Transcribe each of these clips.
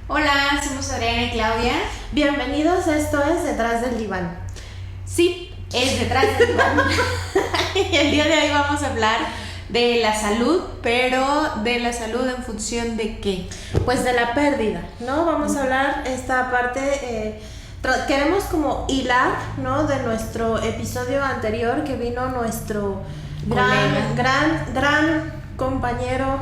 Hola, somos Adriana y Claudia. Bienvenidos, esto es Detrás del Diván. Sí, es Detrás del Diván. Y el día de hoy vamos a hablar de la salud, pero de la salud en función de ¿qué? Pues de la pérdida, ¿no? Vamos a hablar esta parte, queremos como hilar, ¿no? De nuestro episodio anterior que vino nuestro gran compañero,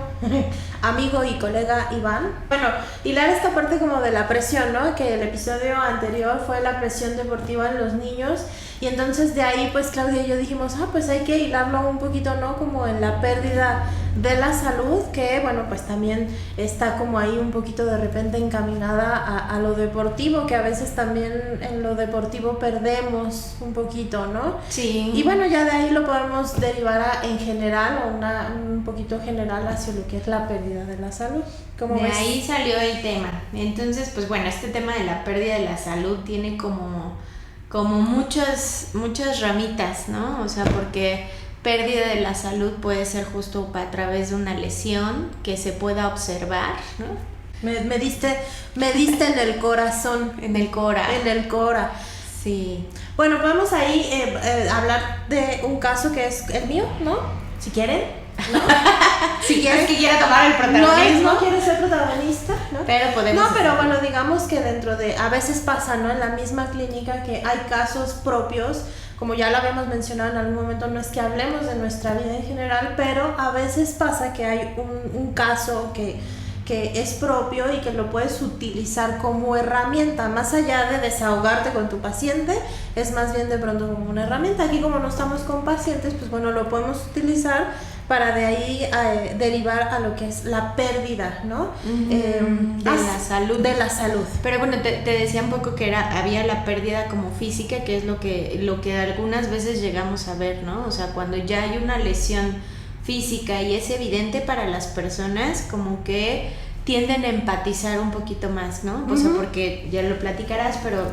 amigo y colega Iván. Bueno, hilar esta parte como de la presión, ¿no? Que el episodio anterior fue la presión deportiva en los niños. Y entonces de ahí pues Claudia y yo dijimos, pues hay que hilarlo un poquito, ¿no? Como en la pérdida de la salud, que bueno, pues también está como ahí un poquito de repente encaminada a lo deportivo, que a veces también en lo deportivo perdemos un poquito, ¿no? Sí. Y bueno, ya de ahí lo podemos derivar en general, o un poquito general hacia lo que es la pérdida de la salud. ¿Cómo ves? De ahí salió el tema. Entonces, pues bueno, este tema de la pérdida de la salud tiene como muchas ramitas, ¿no? O sea, porque pérdida de la salud puede ser justo a través de una lesión que se pueda observar, ¿no? Me diste en el corazón. En el cora. En el cora. Sí. Bueno, podemos ahí hablar de un caso que es el mío, ¿no? Si quieren. ¿No? Si quieres que quiera tomar el protagonismo. No quiere ser protagonista, ¿no? Pero podemos. No, pero bueno, digamos que dentro de, a veces pasa, ¿no? En la misma clínica que hay casos propios, como ya lo habíamos mencionado en algún momento, no es que hablemos de nuestra vida en general, pero a veces pasa que hay un caso que es propio y que lo puedes utilizar como herramienta, más allá de desahogarte con tu paciente, es más bien de pronto como una herramienta. Aquí como no estamos con pacientes, pues bueno, lo podemos utilizar para de ahí derivar a lo que es la pérdida, ¿no? De la salud. De la salud. Pero bueno, te decía un poco que había la pérdida como física, que es lo que algunas veces llegamos a ver, ¿no? O sea, cuando ya hay una lesión física y es evidente para las personas, como que tienden a empatizar un poquito más, ¿no? O sea, porque ya lo platicarás, pero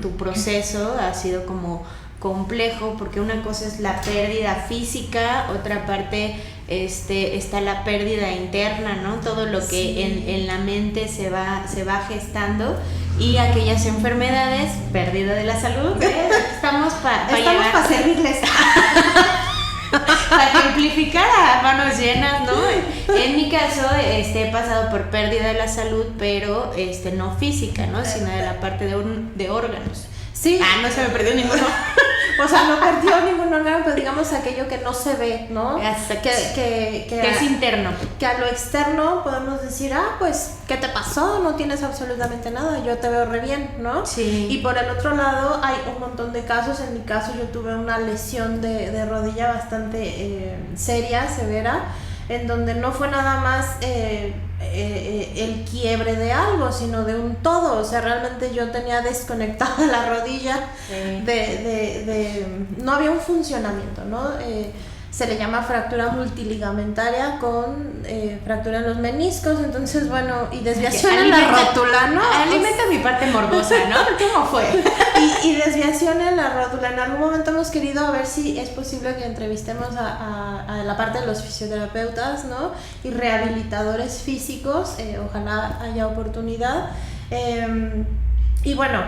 tu proceso ha sido como complejo, porque una cosa es la pérdida física, otra parte está la pérdida interna, ¿no? Todo lo que en la mente se va gestando, y aquellas enfermedades, pérdida de la salud, estamos para servirles. Para ejemplificar a manos llenas, ¿no? En mi caso, he pasado por pérdida de la salud, pero no física, ¿no? Sino de la parte de órganos. Sí. No se me perdió ninguno. O sea, no perdió ningún órgano, pero digamos aquello que no se ve, ¿no? Exacto. Que es interno. Que a lo externo podemos decir, pues, ¿qué te pasó? No tienes absolutamente nada, yo te veo re bien, ¿no? Sí. Y por el otro lado hay un montón de casos. En mi caso yo tuve una lesión de rodilla bastante seria, severa, en donde no fue nada más el quiebre de algo, sino de un todo. O sea, realmente yo tenía desconectada la rodilla, no había un funcionamiento, ¿no? Se le llama fractura multiligamentaria con fractura en los meniscos, entonces bueno, y desviación en la rótula, ¿no? Alimenta mi parte morbosa, ¿no? ¿Cómo fue? Y desviación en la rótula. En algún momento hemos querido a ver si es posible que entrevistemos a la parte de los fisioterapeutas, ¿no? Y rehabilitadores físicos, ojalá haya oportunidad. Y bueno,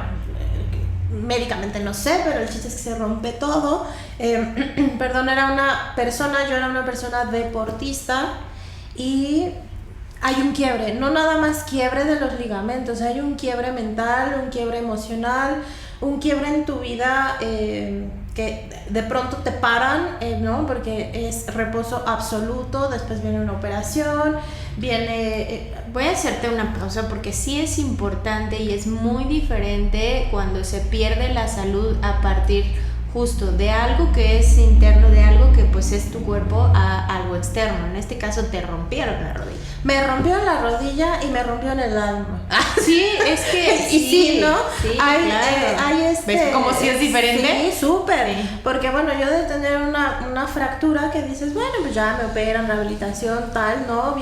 médicamente no sé, pero el chiste es que se rompe todo. Perdón, yo era una persona deportista, y hay un quiebre, no nada más quiebre de los ligamentos, hay un quiebre mental, un quiebre emocional, un quiebre en tu vida, que de pronto te paran, ¿no? Porque es reposo absoluto, después viene una operación, voy a hacerte una pausa, porque sí es importante y es muy diferente cuando se pierde la salud a partir justo de algo que es interno, de algo que pues es tu cuerpo, a algo externo. En este caso te rompieron la rodilla. Me rompió la rodilla y me rompió en el alma. Sí, es que y sí, ¿no? Sí, hay, claro. ¿Ves cómo sí es diferente? Sí, súper. Sí. Porque bueno, yo de tener una fractura que dices, bueno, pues ya me operan, rehabilitación, tal, ¿no?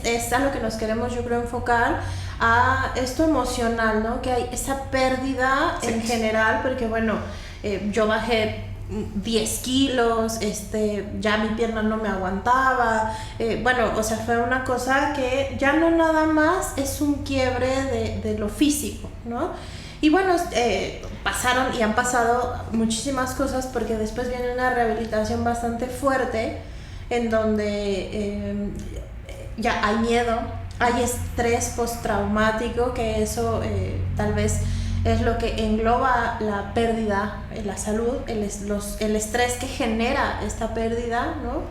Es a lo que nos queremos, yo creo, enfocar, a esto emocional, ¿no? Que hay esa pérdida en general, porque bueno, yo bajé 10 kilos, ya mi pierna no me aguantaba, bueno, o sea, fue una cosa que ya no nada más es un quiebre de lo físico, ¿no? Y bueno, pasaron y han pasado muchísimas cosas porque después viene una rehabilitación bastante fuerte en donde ya hay miedo, hay estrés postraumático, que eso tal vez es lo que engloba la pérdida, la salud, el estrés que genera esta pérdida, ¿no?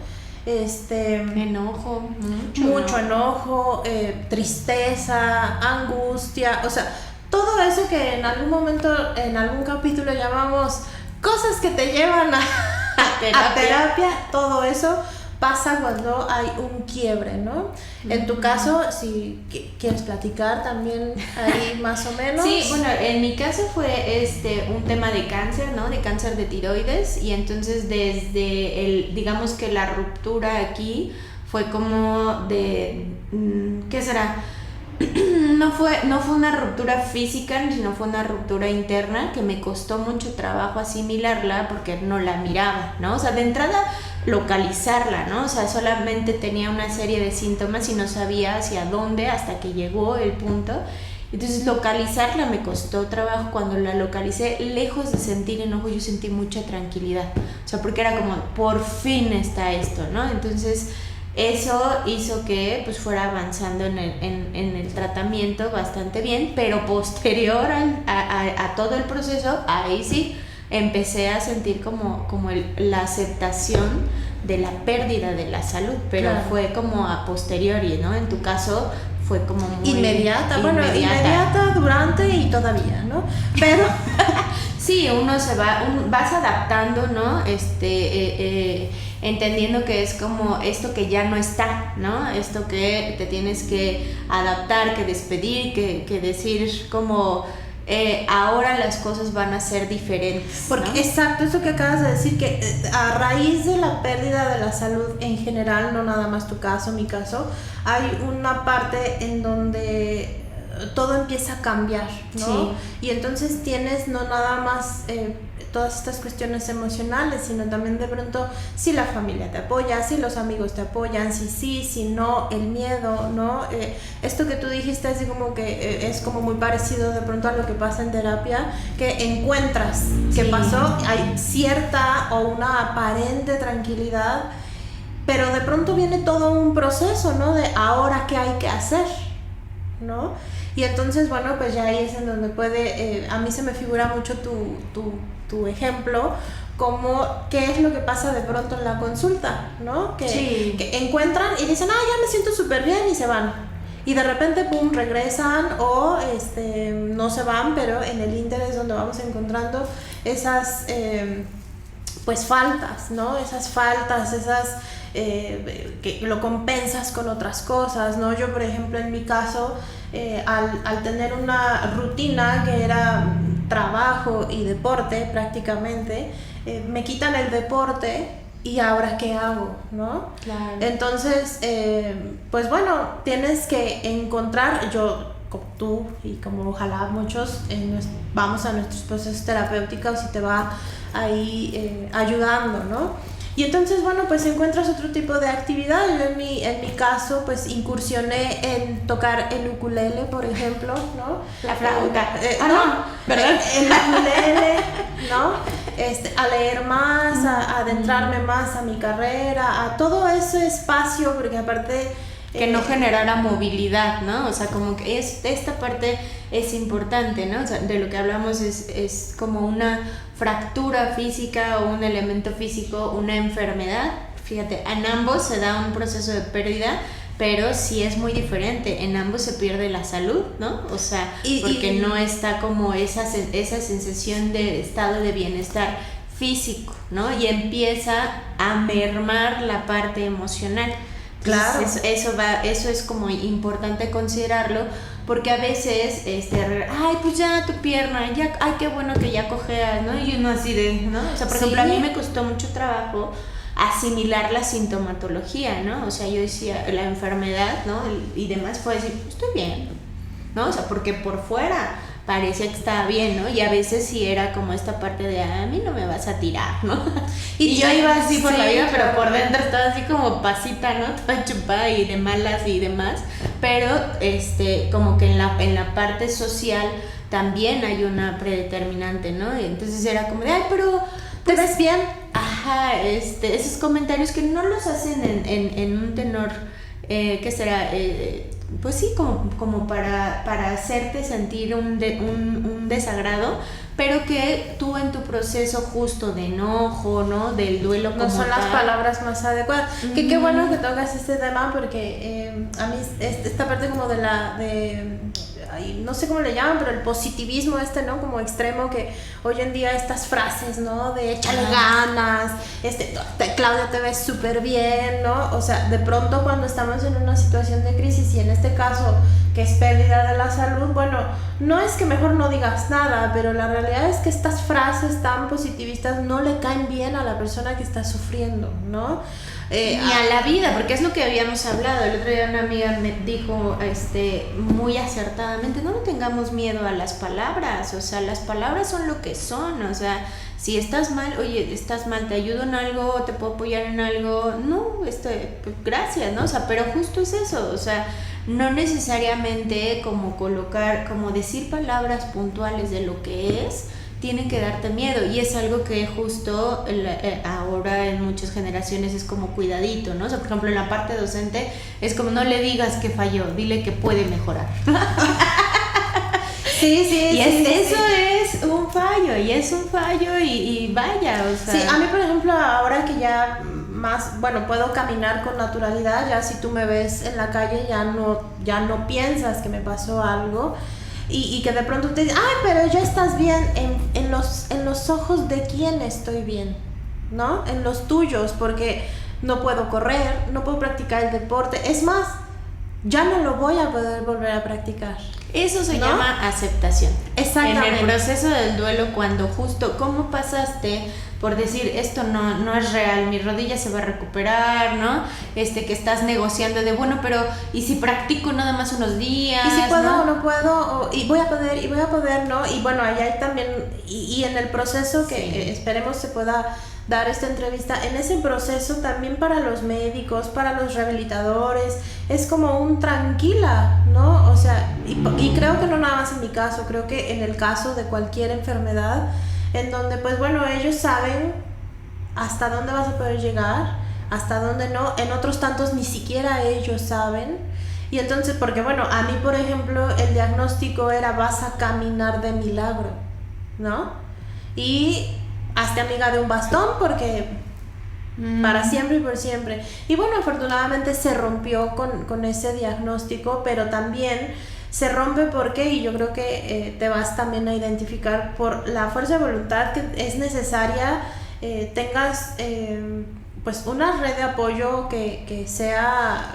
Enojo, mucho enojo, tristeza, angustia, o sea, todo eso que en algún momento, en algún capítulo llamamos cosas que te llevan a terapia, todo eso pasa cuando hay un quiebre, ¿no? En tu caso, si quieres platicar también ahí más o menos. Sí, bueno, en mi caso fue un tema de cáncer, ¿no? De cáncer de tiroides, y entonces desde digamos que la ruptura aquí fue como de, ¿qué será? No fue una ruptura física, sino fue una ruptura interna que me costó mucho trabajo asimilarla porque no la miraba, ¿no? O sea, de entrada localizarla, ¿no? O sea, solamente tenía una serie de síntomas y no sabía hacia dónde hasta que llegó el punto. Entonces localizarla me costó trabajo. Cuando la localicé, lejos de sentir enojo, yo sentí mucha tranquilidad. O sea, porque era como, por fin está esto, ¿no? Entonces eso hizo que pues fuera avanzando en el tratamiento bastante bien, pero posterior a todo el proceso, ahí sí empecé a sentir como la aceptación de la pérdida de la salud, pero claro, fue como a posteriori, ¿no? En tu caso fue como muy inmediata, durante y todavía, ¿no? Pero sí, uno se vas adaptando, ¿no? Entendiendo que es como esto que ya no está, ¿no? Esto que te tienes que adaptar, que despedir, que decir como ahora las cosas van a ser diferentes, ¿no? Porque exacto, eso que acabas de decir, que a raíz de la pérdida de la salud en general, no nada más tu caso, mi caso, hay una parte en donde todo empieza a cambiar, ¿no? Sí. Y entonces tienes no nada más todas estas cuestiones emocionales, sino también de pronto si la familia te apoya, si los amigos te apoyan, si no, el miedo, ¿no? Esto que tú dijiste así como que es como muy parecido de pronto a lo que pasa en terapia, que encuentras qué pasó, hay cierta o una aparente tranquilidad, pero de pronto viene todo un proceso, ¿no? De ahora qué hay que hacer, ¿no? Y entonces, bueno, pues ya ahí es en donde puede, a mí se me figura mucho tu ejemplo, como qué es lo que pasa de pronto en la consulta, ¿no? Que encuentran y dicen, ya me siento súper bien, y se van. Y de repente, pum, regresan o no se van, pero en el ínter es donde vamos encontrando esas, pues, faltas, ¿no? Esas faltas, que lo compensas con otras cosas, ¿no? Yo, por ejemplo, en mi caso, al tener una rutina que era trabajo y deporte prácticamente, me quitan el deporte y ahora ¿qué hago? ¿No? Claro. Entonces, pues bueno, tienes que encontrar, yo como tú y como ojalá muchos, vamos a nuestros procesos terapéuticos y te va ahí ayudando, ¿no? Y entonces, bueno, pues encuentras otro tipo de actividad. Yo en mi caso, pues incursioné en tocar el ukulele, por ejemplo, ¿no? La flauta. ¿Verdad? El ukulele, ¿no? A leer más, a adentrarme más a mi carrera, a todo ese espacio, porque aparte que no generara movilidad, ¿no? O sea, como que esta parte es importante, ¿no? O sea, de lo que hablamos es como una fractura física o un elemento físico, una enfermedad. Fíjate, en ambos se da un proceso de pérdida, pero sí es muy diferente. En ambos se pierde la salud, ¿no? O sea, porque no está como esa sensación de estado de bienestar físico, ¿no? Y empieza a mermar la parte emocional. Claro. Eso es como importante considerarlo, porque a veces, pues ya tu pierna, ya, ay, qué bueno que ya cojeas, ¿no? Y uno así de, ¿no? O sea, por ejemplo, a mí me costó mucho trabajo asimilar la sintomatología, ¿no? O sea, yo decía, la enfermedad, ¿no? Y demás fue decir, estoy bien, ¿no? O sea, porque por fuera parecía que estaba bien, ¿no? Y a veces sí era como esta parte de a mí no me vas a tirar, ¿no? Y yo iba así por la vida, pero por dentro estaba así como pasita, ¿no? Toda chupada y de malas y demás. Pero como que en la parte social también hay una predeterminante, ¿no? Entonces era como de, ay, pero ¿te ves bien? Ajá, esos comentarios que no los hacen en un tenor, ¿qué será? Pues sí, como para hacerte sentir un desagrado, pero que tú en tu proceso justo de enojo, ¿no? Del duelo como no son las palabras más adecuadas. Que qué bueno que tocas este tema, porque a mí esta parte como no sé cómo le llaman, pero el positivismo ¿no? Como extremo, que hoy en día estas frases, ¿no? De échale ganas, Claudia te ves súper bien, ¿no? O sea, de pronto cuando estamos en una situación de crisis, y en este caso que es pérdida de la salud, bueno, no es que mejor no digas nada, pero la realidad es que estas frases tan positivistas no le caen bien a la persona que está sufriendo, ¿no? Ni a la vida, porque es lo que habíamos hablado. El otro día una amiga me dijo muy acertadamente, no le tengamos miedo a las palabras, o sea, las palabras son lo que son, o sea, si estás mal, oye, estás mal, te ayudo en algo, te puedo apoyar en algo, no, pues, gracias, ¿no? O sea, pero justo es eso, o sea, no necesariamente como decir palabras puntuales de lo que es, tienen que darte miedo, y es algo que justo ahora en muchas generaciones es como cuidadito, ¿no? O sea, por ejemplo, en la parte docente es como no le digas que falló, dile que puede mejorar. Sí, eso es un fallo, y vaya, o sea. Sí, a mí por ejemplo, ahora que ya más, bueno, puedo caminar con naturalidad, ya si tú me ves en la calle ya no piensas que me pasó algo. Y que de pronto te dicen, ay, pero ya estás bien, en los ojos de quién estoy bien, ¿no? En los tuyos, porque no puedo correr, no puedo practicar el deporte, es más, ya no lo voy a poder volver a practicar. Eso se llama aceptación. Exactamente. En el proceso del duelo, cuando justo, ¿cómo pasaste por decir esto no es real, mi rodilla se va a recuperar, ¿no? Que estás negociando de bueno, pero ¿y si practico nada más unos días? ¿Y si puedo, ¿no? o no puedo? Y voy a poder, ¿no? Y bueno, allá hay también, y en el proceso que esperemos se pueda dar esta entrevista, en ese proceso también para los médicos, para los rehabilitadores, es como un tranquila, ¿no? O sea, y creo que no nada más en mi caso, creo que en el caso de cualquier enfermedad, en donde pues bueno, ellos saben hasta dónde vas a poder llegar, hasta dónde no, en otros tantos ni siquiera ellos saben. Y entonces, porque bueno, a mí por ejemplo el diagnóstico era vas a caminar de milagro, ¿no? Y hazte amiga de un bastón porque para siempre y por siempre. Y bueno, afortunadamente se rompió con ese diagnóstico, pero también se rompe porque, y yo creo que te vas también a identificar por la fuerza de voluntad que es necesaria, tengas pues una red de apoyo que sea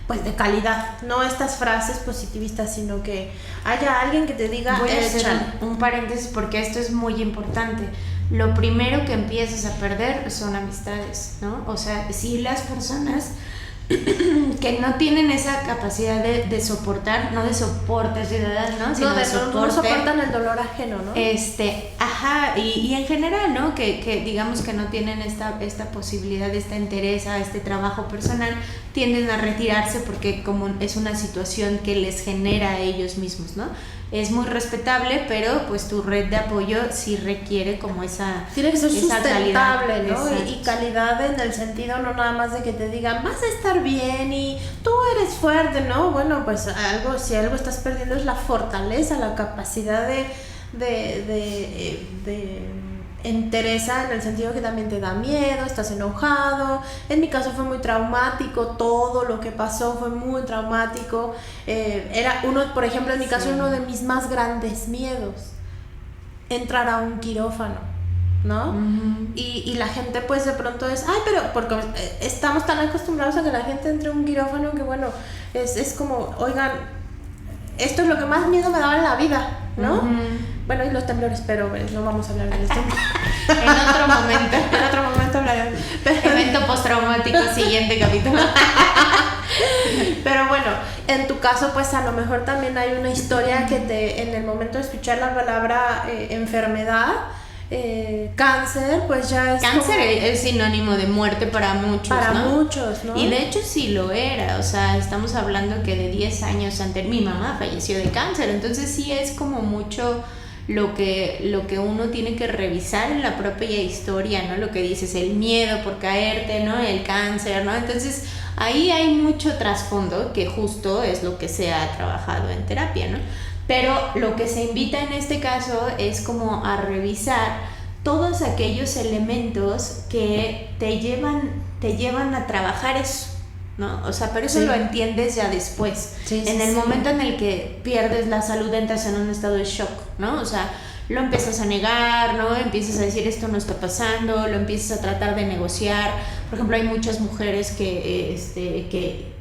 pues de calidad, no estas frases positivistas, sino que haya alguien que te diga, voy a hacer un paréntesis porque esto es muy importante. Lo primero que empiezas a perder son amistades, ¿no? O sea, si las personas que no tienen esa capacidad de soportar, no de soporte ciudadano, sino de soporte, no soportan el dolor ajeno, ¿no? Y en general, ¿no? Que digamos que no tienen esta posibilidad, esta entereza, este trabajo personal, tienden a retirarse porque como es una situación que les genera a ellos mismos, ¿no? Es muy respetable, pero pues tu red de apoyo sí requiere como esa tiene que ser sustentable, calidad, ¿no? Y calidad en el sentido no nada más de que te digan vas a estar bien y tú eres fuerte, ¿no? Bueno, pues si algo estás perdiendo es la fortaleza, la capacidad de entereza, en el sentido que también te da miedo, estás enojado. En mi caso fue muy traumático, todo lo que pasó fue muy traumático. Era por ejemplo, en mi caso, uno de mis más grandes miedos, entrar a un quirófano, ¿no? Uh-huh. Y la gente pues de pronto es, ay, pero porque estamos tan acostumbrados a que la gente entre a un quirófano que bueno, es como, oigan, esto es lo que más miedo me daba en la vida, ¿no? Uh-huh. Bueno, y los temblores, pero no vamos a hablar de esto. En otro momento hablaremos. Evento postraumático, siguiente capítulo. Pero bueno, En tu caso, pues a lo mejor también hay una historia que en el momento de escuchar la palabra enfermedad, cáncer, pues ya es cáncer como, es sinónimo de muerte para muchos, para ¿no? muchos, ¿no? Y de hecho sí lo era, o sea, estamos hablando que de 10 años antes mi mamá falleció de cáncer, entonces sí es como mucho lo que uno tiene que revisar en la propia historia, ¿no? Lo que dices, el miedo por caerte, ¿no? El cáncer, ¿no? Entonces ahí hay mucho trasfondo que justo es lo que se ha trabajado en terapia, ¿no? Pero lo que se invita en este caso es como a revisar todos aquellos elementos que te llevan a trabajar eso, ¿no? O sea, pero eso lo entiendes ya después. En el momento en el que pierdes la salud entras en un estado de shock, ¿no? O sea, lo empiezas a negar, ¿no? Empiezas a decir esto no está pasando, lo empiezas a tratar de negociar. Por ejemplo, hay muchas mujeres que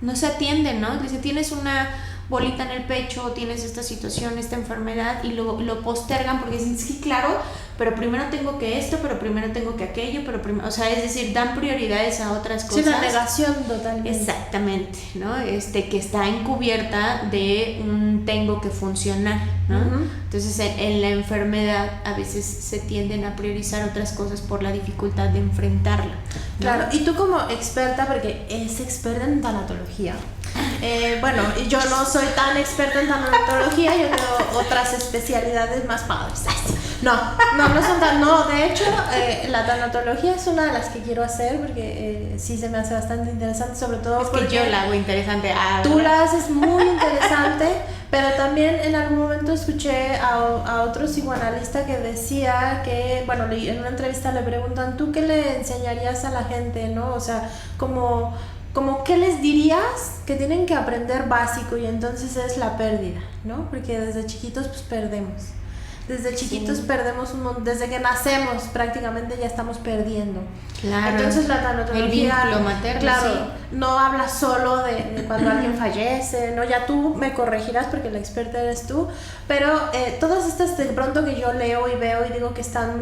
no se atienden, ¿no? Dice, tienes una bolita en el pecho, tienes esta situación, esta enfermedad, y lo postergan porque dicen, sí, claro, pero primero tengo que esto, pero primero tengo que aquello, o sea, es decir, dan prioridades a otras cosas. Sí, la negación totalmente. Exactamente, ¿no? Que está encubierta de un tengo que funcionar, ¿no? Uh-huh. Entonces, en la enfermedad a veces se tienden a priorizar otras cosas por la dificultad de enfrentarla, ¿no? Claro, y tú como experta, porque es experta en tanatología, bueno, yo no soy tan experta en tanatología, yo tengo otras especialidades más padres. No son tan, no, de hecho, la tanatología es una de las que quiero hacer porque sí se me hace bastante interesante, sobre todo porque yo la hago interesante. Tú la haces muy interesante, pero también en algún momento escuché a otro psicoanalista que decía que, bueno, en una entrevista le preguntan, ¿tú qué le enseñarías a la gente, no? O sea, como ¿qué les dirías que tienen que aprender básico? Y entonces es la pérdida, ¿no? Porque desde chiquitos pues perdemos. Desde chiquitos perdemos desde que nacemos prácticamente ya estamos perdiendo. Claro. Entonces la tanatología, el vínculo materno, claro, no habla solo de cuando alguien fallece, ¿no? Ya tú me corregirás porque la experta eres tú, pero todas estas de pronto que yo leo y veo y digo que están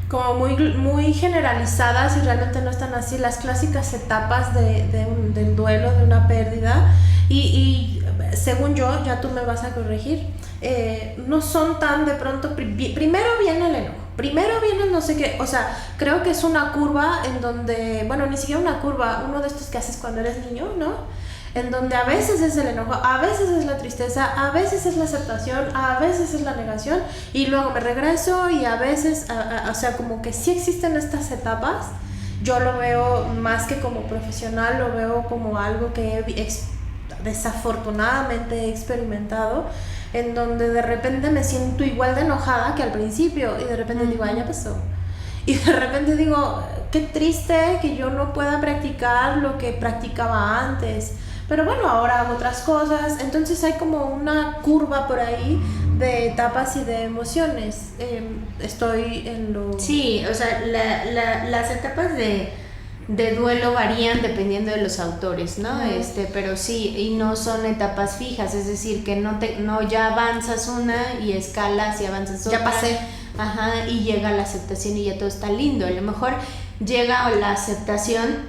como muy generalizadas y realmente no están así, las clásicas etapas del duelo, de una pérdida, y según yo, ya tú me vas a corregir, no son tan de pronto, primero viene el enojo, primero viene no sé qué, o sea, creo que es una curva en donde, bueno, ni siquiera una curva, uno de estos que haces cuando eres niño, ¿no? En donde a veces es el enojo, a veces es la tristeza, a veces es la aceptación, a veces es la negación, y luego me regreso y a veces, o sea, como que sí existen estas etapas. Yo lo veo más que como profesional, lo veo como algo que desafortunadamente he experimentado, en donde de repente me siento igual de enojada que al principio y de repente digo, ya pasó. Y de repente digo, qué triste que yo no pueda practicar lo que practicaba antes. Pero bueno, ahora hago otras cosas. Entonces hay como una curva por ahí de etapas y de emociones. Estoy en lo... Sí, o sea, las etapas de duelo varían dependiendo de los autores, ¿no? Pero sí, y no son etapas fijas, es decir, que no ya avanzas una y escalas y avanzas otra. Ya pasé. Ajá, y llega la aceptación y ya todo está lindo. A lo mejor llega la aceptación,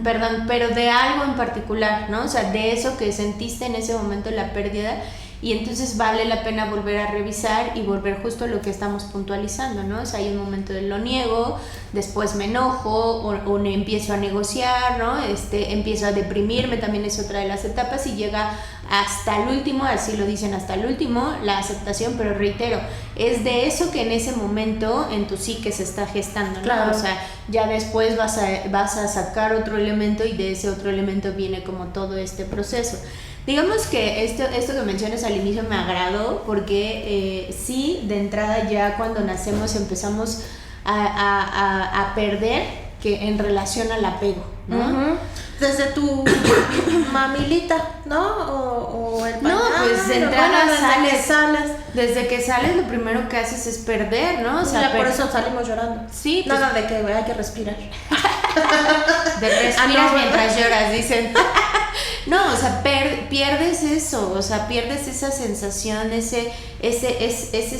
perdón, pero de algo en particular, ¿no? O sea, de eso que sentiste en ese momento, la pérdida, y entonces vale la pena volver a revisar y volver justo a lo que estamos puntualizando, ¿no? O sea, hay un momento de lo niego, después me enojo o empiezo a negociar, ¿no? Empiezo a deprimirme, también es otra de las etapas, y llega hasta el último, así lo dicen, hasta el último, la aceptación, pero reitero, es de eso que en ese momento en tu psique se está gestando, ¿no? Claro. O sea, ya después vas a sacar otro elemento y de ese otro elemento viene como todo este proceso. Digamos que esto que mencionas al inicio me agradó porque sí, de entrada ya cuando nacemos empezamos a perder que en relación al apego, ¿no? Uh-huh. Desde tu mamilita, ¿no? O el pañal. No, pues de entrada sales. Desde que sales lo primero que haces es perder, ¿no? O sea, por eso salimos llorando. Sí. Pues, nada de que hay que respirar. Respiras mientras lloras, dicen. No, o sea, pierdes eso, o sea, pierdes esa sensación, ese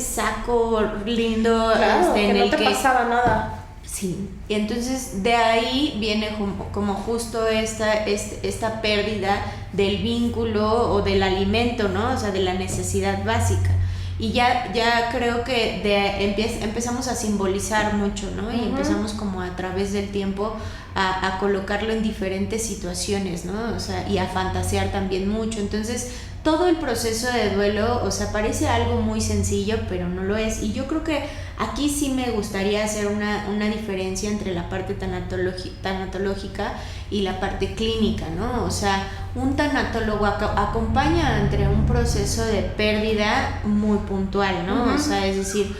saco lindo, claro, en que el no te pasaba nada. Sí, y entonces de ahí viene como justo esta pérdida del vínculo o del alimento, ¿no? O sea, de la necesidad básica. Y ya creo que empezamos a simbolizar mucho, ¿no? Y empezamos como a través del tiempo a colocarlo en diferentes situaciones, ¿no? O sea, y a fantasear también mucho. Entonces, todo el proceso de duelo, o sea, parece algo muy sencillo, pero no lo es. Y yo creo que aquí sí me gustaría hacer una diferencia entre la parte tanatológica y la parte clínica, ¿no? O sea, un tanatólogo acompaña entre un proceso de pérdida muy puntual, ¿no? O sea, es decir,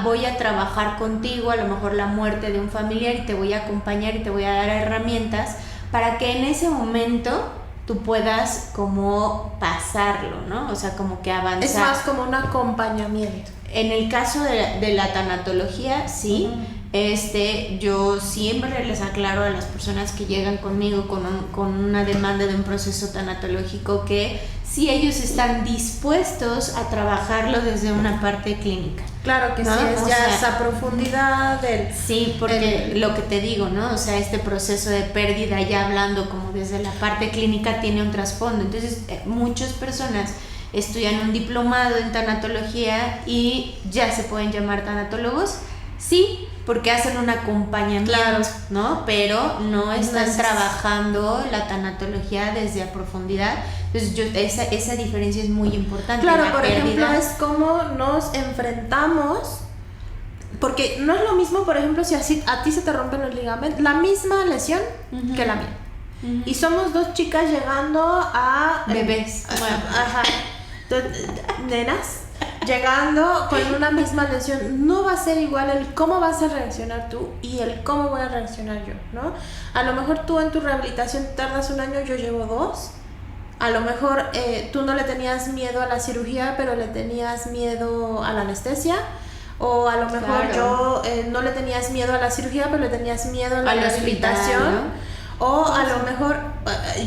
voy a trabajar contigo, a lo mejor la muerte de un familiar, y te voy a acompañar y te voy a dar herramientas para que en ese momento tú puedas como pasarlo, ¿no? O sea, como que avanzar. Es más como un acompañamiento. En el caso de la tanatología, sí. Yo siempre les aclaro a las personas que llegan conmigo con una demanda de un proceso tanatológico que si ellos están dispuestos a trabajarlo desde una parte clínica. Claro que ¿no? Sí, es ya esa profundidad del... Sí, porque lo que te digo, ¿no? O sea, este proceso de pérdida, ya hablando como desde la parte clínica, tiene un trasfondo. Entonces, muchas personas estudian un diplomado en tanatología y ya se pueden llamar tanatólogos, sí, porque hacen un acompañamiento, claro, ¿no? Pero no están trabajando la tanatología desde a profundidad. Entonces esa diferencia es muy importante. Claro, por ejemplo, es cómo nos enfrentamos, porque no es lo mismo, por ejemplo, si así a ti se te rompen los ligamentos, la misma lesión que la mía. Y somos dos chicas llegando a... Bebés. Ajá. Nenas. Llegando con una misma lesión, no va a ser igual el cómo vas a reaccionar tú y el cómo voy a reaccionar yo, ¿no? A lo mejor tú en tu rehabilitación tardas 1 año, yo llevo 2. A lo mejor tú no le tenías miedo a la cirugía, pero le tenías miedo a la anestesia. O a lo mejor yo no le tenías miedo a la cirugía, pero le tenías miedo a la rehabilitación, ¿no? O a lo mejor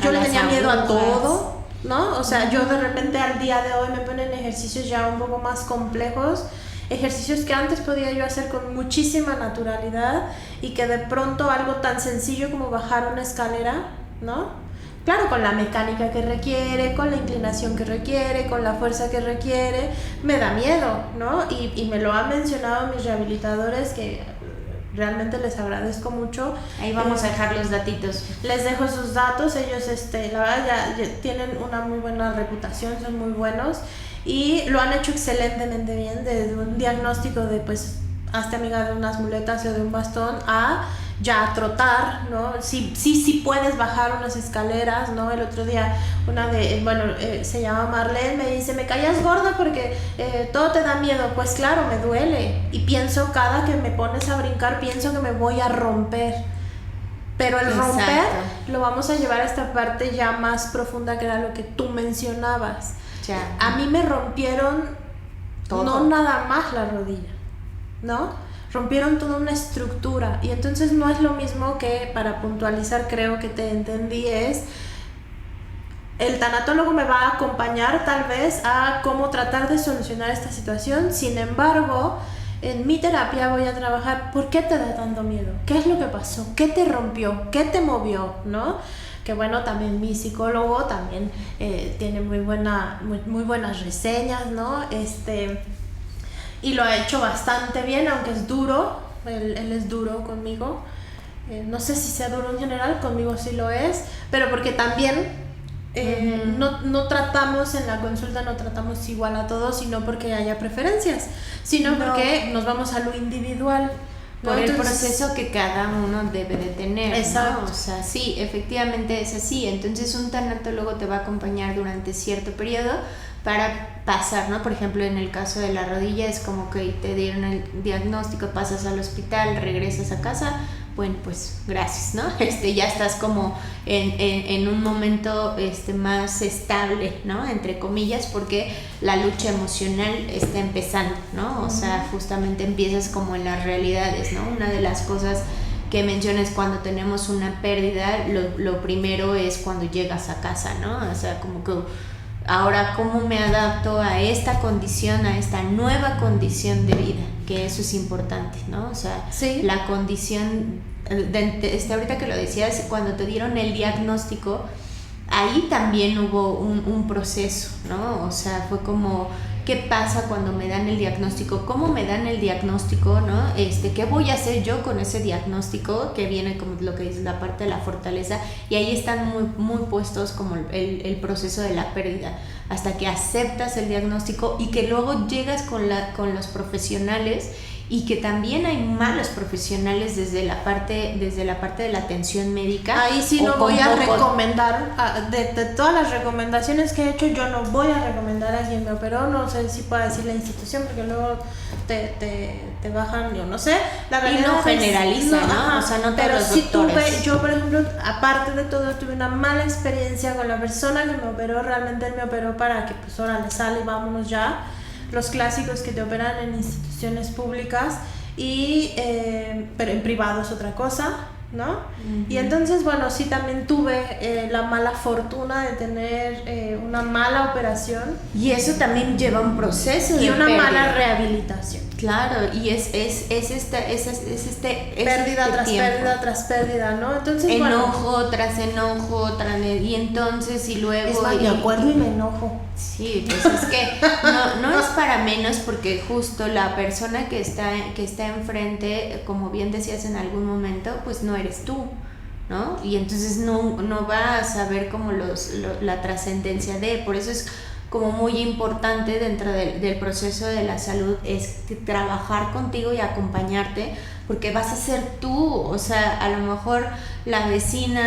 yo le tenía miedo a todo, ¿no? O sea, yo de repente al día de hoy me ponen ejercicios ya un poco más complejos, ejercicios que antes podía yo hacer con muchísima naturalidad y que de pronto algo tan sencillo como bajar una escalera, ¿no? Claro, con la mecánica que requiere, con la inclinación que requiere, con la fuerza que requiere, me da miedo, ¿no? Y me lo han mencionado mis rehabilitadores, que realmente les agradezco mucho. Ahí vamos a dejar los datitos. Les dejo sus datos, ellos la verdad ya tienen una muy buena reputación, son muy buenos y lo han hecho excelentemente bien, desde un diagnóstico de pues hazte amiga de unas muletas o de un bastón a ya trotar, ¿no? Sí puedes bajar unas escaleras, ¿no? El otro día se llama Marlene, me dice, me caías gorda porque todo te da miedo. Pues claro, me duele y pienso cada que me pones a brincar, pienso que me voy a romper. Pero el romper lo vamos a llevar a esta parte ya más profunda, que era lo que tú mencionabas. Ya. A mí me rompieron todo. No nada más la rodilla, ¿no? Rompieron toda una estructura y entonces no es lo mismo que, para puntualizar, creo que te entendí, es el tanatólogo me va a acompañar tal vez a cómo tratar de solucionar esta situación. Sin embargo, en mi terapia voy a trabajar ¿por qué te da tanto miedo? ¿Qué es lo que pasó? ¿Qué te rompió? ¿Qué te movió? ¿No? Que bueno, también mi psicólogo también tiene muy buenas reseñas, ¿no? Y lo ha hecho bastante bien, aunque es duro, él es duro conmigo, no sé si sea duro en general, conmigo sí lo es, pero porque también no tratamos en la consulta, no tratamos igual a todos, sino porque haya preferencias, sino porque nos vamos a lo individual, ¿no? Por el proceso que cada uno debe de tener, exacto, ¿no? O sea, sí, efectivamente es así. Entonces un tanatólogo te va a acompañar durante cierto periodo para pasar, ¿no? Por ejemplo, en el caso de la rodilla es como que te dieron el diagnóstico, pasas al hospital, regresas a casa, bueno, pues gracias, ¿no? Ya estás como en un momento más estable, ¿no? Entre comillas, porque la lucha emocional está empezando, ¿no? O sea, justamente empiezas como en las realidades, ¿no? Una de las cosas que mencionas cuando tenemos una pérdida, lo primero es cuando llegas a casa, ¿no? O sea, como que ahora cómo me adapto a esta condición, a esta nueva condición de vida, que eso es importante, ¿no? O sea, sí. La condición, ahorita que lo decías, cuando te dieron el diagnóstico, ahí también hubo un proceso, ¿no? O sea, fue como, ¿qué pasa cuando me dan el diagnóstico? ¿Cómo me dan el diagnóstico, no? ¿Qué voy a hacer yo con ese diagnóstico? Que viene como lo que dice la parte de la fortaleza, y ahí están muy, muy puestos como el proceso de la pérdida, hasta que aceptas el diagnóstico y que luego llegas con los profesionales, y que también hay malos profesionales desde la parte de la atención médica. Ahí sí no voy a recomendar, de todas las recomendaciones que he hecho, yo no voy a recomendar a quien me operó, no sé si puedo decir la institución, porque luego te bajan, yo no sé. La realidad y no generaliza, ¿no? O sea, no todos los doctores. Yo, por ejemplo, aparte de todo, tuve una mala experiencia con la persona que me operó. Realmente él me operó para que, pues, ahora le sale y vámonos ya. Los clásicos que te operan en instituciones públicas, pero en privado es otra cosa, ¿no? Uh-huh. Y entonces, bueno, sí, también tuve la mala fortuna de tener una mala operación. Y eso también lleva un proceso y una mala rehabilitación. Claro, y es pérdida tras tiempo. Pérdida tras pérdida, ¿no? Entonces, enojo tras enojo, y entonces, y luego... Es más, me acuerdo y me enojo. Sí, pues es que no es para menos, porque justo la persona que está enfrente, como bien decías en algún momento, pues no eres tú, ¿no? Y entonces no va a saber como la trascendencia de... Por eso es como muy importante dentro del proceso de la salud, es trabajar contigo y acompañarte, porque vas a ser tú. O sea, a lo mejor la vecina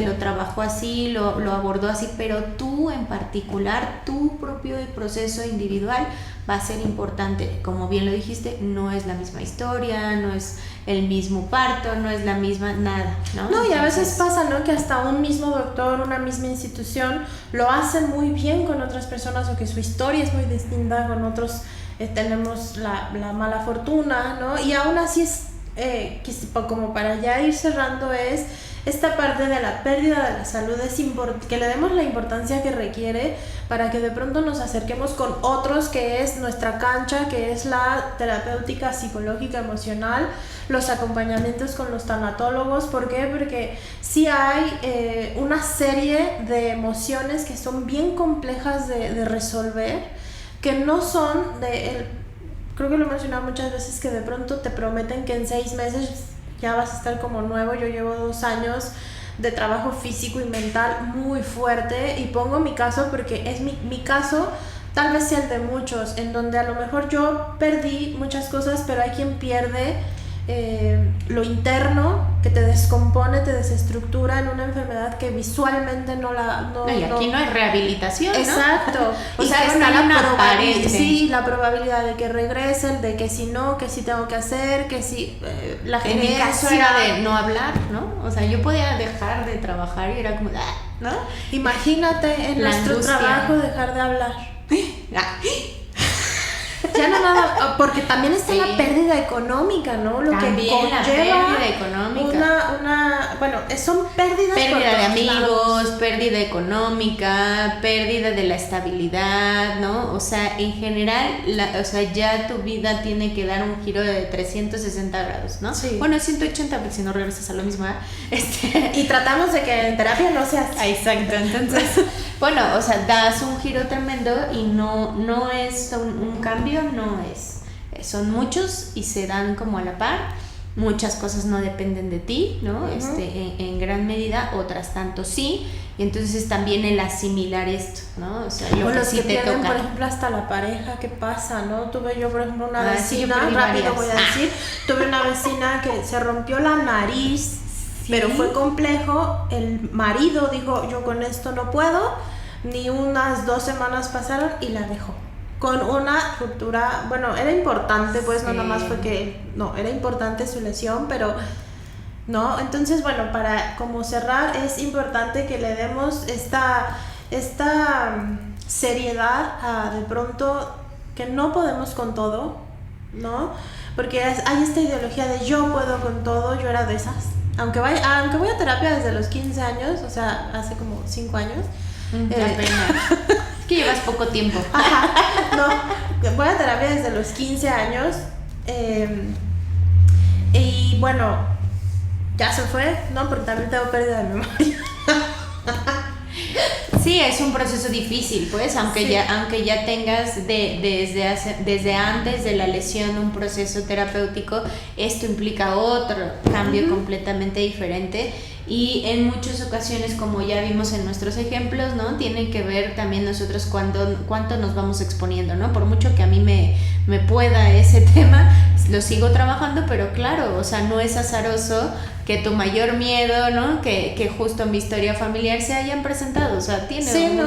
lo trabajó así, lo abordó así, pero tú en particular, tu propio proceso individual va a ser importante. Como bien lo dijiste, no es la misma historia, no es el mismo parto, no es la misma nada, ¿no? No, y a veces pasa, ¿no? Que hasta un mismo doctor, una misma institución lo hace muy bien con otras personas, o que su historia es muy distinta con otros. Tenemos la mala fortuna, ¿no? Y aún así es, como para ya ir cerrando, es esta parte de la pérdida de la salud, que le demos la importancia que requiere, para que de pronto nos acerquemos con otros, que es nuestra cancha, que es la terapéutica psicológica emocional, los acompañamientos con los tanatólogos. ¿Por qué? Porque sí hay una serie de emociones que son bien complejas de resolver, que no son creo que lo he mencionado muchas veces, que de pronto te prometen que en 6 meses ya vas a estar como nuevo. Yo llevo 2 años de trabajo físico y mental muy fuerte, y pongo mi caso porque es mi caso, tal vez sea el de muchos, en donde a lo mejor yo perdí muchas cosas, pero hay quien pierde lo interno, que te descompone, te desestructura en una enfermedad que visualmente y aquí no hay rehabilitación, ¿no? Exacto. O sea, está la probabilidad de que regresen, de que si no, que si tengo que hacer, que si la gerencia. En mi caso era de no hablar, ¿no? O sea, yo podía dejar de trabajar y era como, ¿no? Imagínate en nuestro trabajo dejar de hablar. Ya no nada, porque también está la pérdida económica, ¿no? Lo también que conlleva la pérdida económica. Bueno, son pérdidas. Pérdida de amigos, pérdida económica, pérdida de la estabilidad, ¿no? O sea, en general, ya tu vida tiene que dar un giro de 360 grados, ¿no? Sí. Bueno, 180, porque si no regresas a lo mismo, ¿eh? Y tratamos de que en terapia no sea así. Exacto, entonces, bueno, o sea, das un giro tremendo, y no es un cambio, no es. Son muchos y se dan como a la par. Muchas cosas no dependen de ti, ¿no? Uh-huh. En gran medida, otras tanto sí. Y entonces también el asimilar esto, ¿no? O sea, lo que sí te pierden, toca. Por ejemplo, hasta la pareja, ¿qué pasa, no? Tuve yo, por ejemplo, una vecina, rápido voy a decir, tuve una vecina que se rompió la nariz, ¿sí? Pero fue complejo. El marido dijo, yo con esto no puedo, ni unas 2 semanas pasaron y la dejó. Con una ruptura, bueno, era importante, pues sí. No nada más fue era importante su lesión, pero no. Entonces, bueno, para como cerrar, es importante que le demos esta seriedad a de pronto que no podemos con todo, ¿no? Porque hay esta ideología de yo puedo con todo. Yo era de esas, aunque voy a terapia desde los 15 años, o sea, hace como 5 años. La pena. que llevas poco tiempo. Ajá, no, voy a terapia desde los 15 años. Y bueno, ya se fue, ¿no? Porque también tengo pérdida de memoria. Sí, es un proceso difícil, pues, aunque ya tengas desde antes de la lesión un proceso terapéutico, esto implica otro cambio completamente diferente. Y en muchas ocasiones, como ya vimos en nuestros ejemplos, ¿no? Tienen que ver también nosotros cuánto nos vamos exponiendo, ¿no? Por mucho que a mí me pueda ese tema, lo sigo trabajando, pero claro, o sea, no es azaroso que tu mayor miedo, ¿no? Que justo mi historia familiar se hayan presentado, o sea, tiene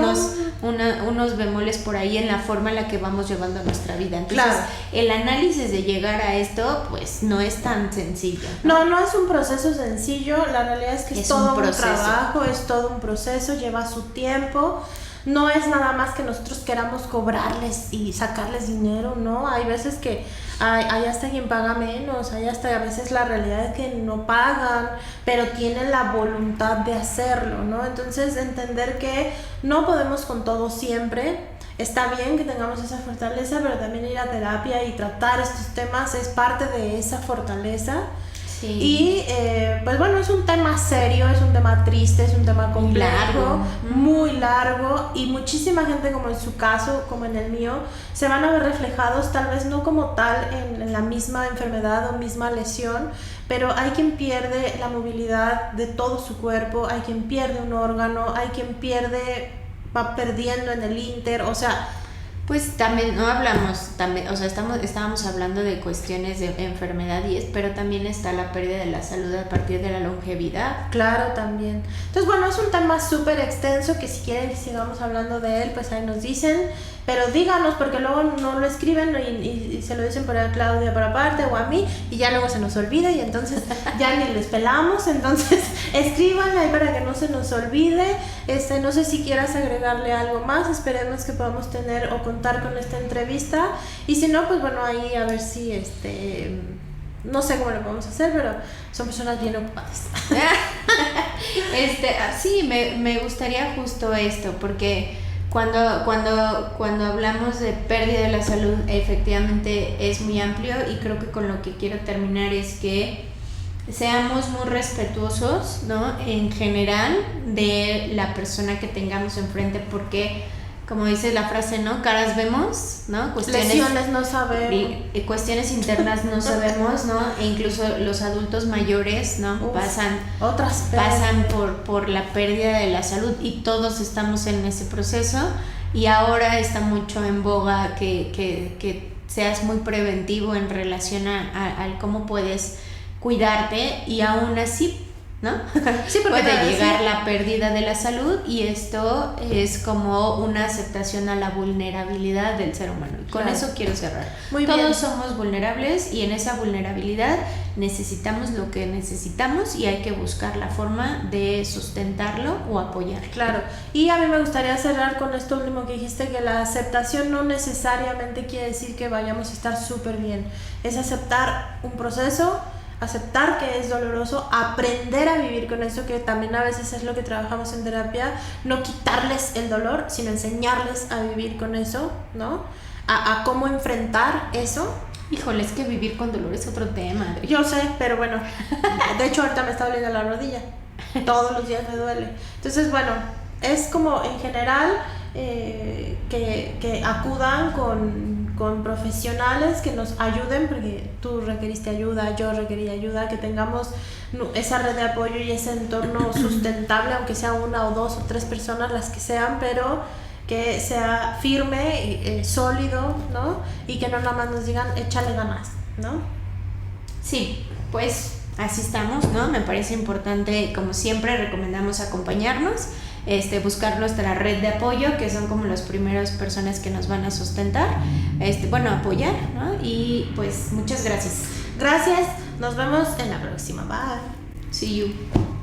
unos bemoles por ahí en la forma en la que vamos llevando nuestra vida. Entonces, claro, el análisis de llegar a esto, pues, no es tan sencillo. No es un proceso sencillo, la realidad es que es todo un trabajo, es todo un proceso, lleva su tiempo. No es nada más que nosotros queramos cobrarles y sacarles dinero, ¿no? Hay veces que hay hasta quien paga menos, hay hasta a veces la realidad es que no pagan, pero tienen la voluntad de hacerlo, ¿no? Entonces entender que no podemos con todo siempre. Está bien que tengamos esa fortaleza, pero también ir a terapia y tratar estos temas es parte de esa fortaleza. Sí. Y pues bueno, es un tema serio, es un tema triste, es un tema complejo, muy largo, y muchísima gente, como en su caso, como en el mío, se van a ver reflejados, tal vez no como tal en la misma enfermedad o misma lesión, pero hay quien pierde la movilidad de todo su cuerpo, hay quien pierde un órgano, hay quien va perdiendo en el ínter, o sea, pues también no hablamos, también, o sea, estábamos hablando de cuestiones de enfermedad pero también está la pérdida de la salud a partir de la longevidad. Claro, también. Entonces, bueno, es un tema súper extenso que si quieren que sigamos hablando de él, pues ahí nos dicen, pero díganos, porque luego no lo escriben y se lo dicen por a Claudia por aparte o a mí, y ya luego se nos olvida y entonces ya ni les pelamos. Entonces escriban ahí para que no se nos olvide. No sé si quieras agregarle algo más, esperemos que podamos tener o contar con esta entrevista, y si no, pues bueno, ahí a ver si no sé cómo lo podemos hacer, pero son personas bien ocupadas. Sí, me gustaría justo esto, porque cuando hablamos de pérdida de la salud, efectivamente es muy amplio, y creo que con lo que quiero terminar es que seamos muy respetuosos, ¿no? En general, de la persona que tengamos enfrente, porque, como dice la frase, ¿no? Caras vemos, ¿no? Lesiones no sabemos. Cuestiones internas no sabemos, ¿no? E incluso los adultos mayores, ¿no? Pasan por la pérdida de la salud, y todos estamos en ese proceso, y ahora está mucho en boga que seas muy preventivo en relación a cómo puedes cuidarte, y aún así, ¿no? Sí, puede llegar la pérdida de la salud, y esto es como una aceptación a la vulnerabilidad del ser humano. Y con eso quiero cerrar. Todos somos vulnerables, y en esa vulnerabilidad necesitamos lo que necesitamos, y hay que buscar la forma de sustentarlo o apoyarlo. Claro, y a mí me gustaría cerrar con esto último que dijiste, que la aceptación no necesariamente quiere decir que vayamos a estar súper bien. Es aceptar un proceso, aceptar que es doloroso, aprender a vivir con eso, que también a veces es lo que trabajamos en terapia, no quitarles el dolor, sino enseñarles a vivir con eso, ¿no? A cómo enfrentar eso. Híjole, es que vivir con dolor es otro tema, Adri. Yo sé, pero bueno, de hecho ahorita me está doliendo la rodilla, todos los días me duele. Entonces, bueno, es como en general que acudan con profesionales que nos ayuden, porque tú requeriste ayuda, yo requerí ayuda, que tengamos esa red de apoyo y ese entorno sustentable, aunque sea una o dos o tres personas, las que sean, pero que sea firme, sólido, ¿no? Y que no nada más nos digan échale ganas, ¿no? Sí, pues así estamos, ¿no? Me parece importante, como siempre recomendamos acompañarnos, buscar nuestra red de apoyo, que son como las primeras personas que nos van a sustentar, apoyar, ¿no? Y pues muchas gracias. Gracias, nos vemos en la próxima. Bye. See you.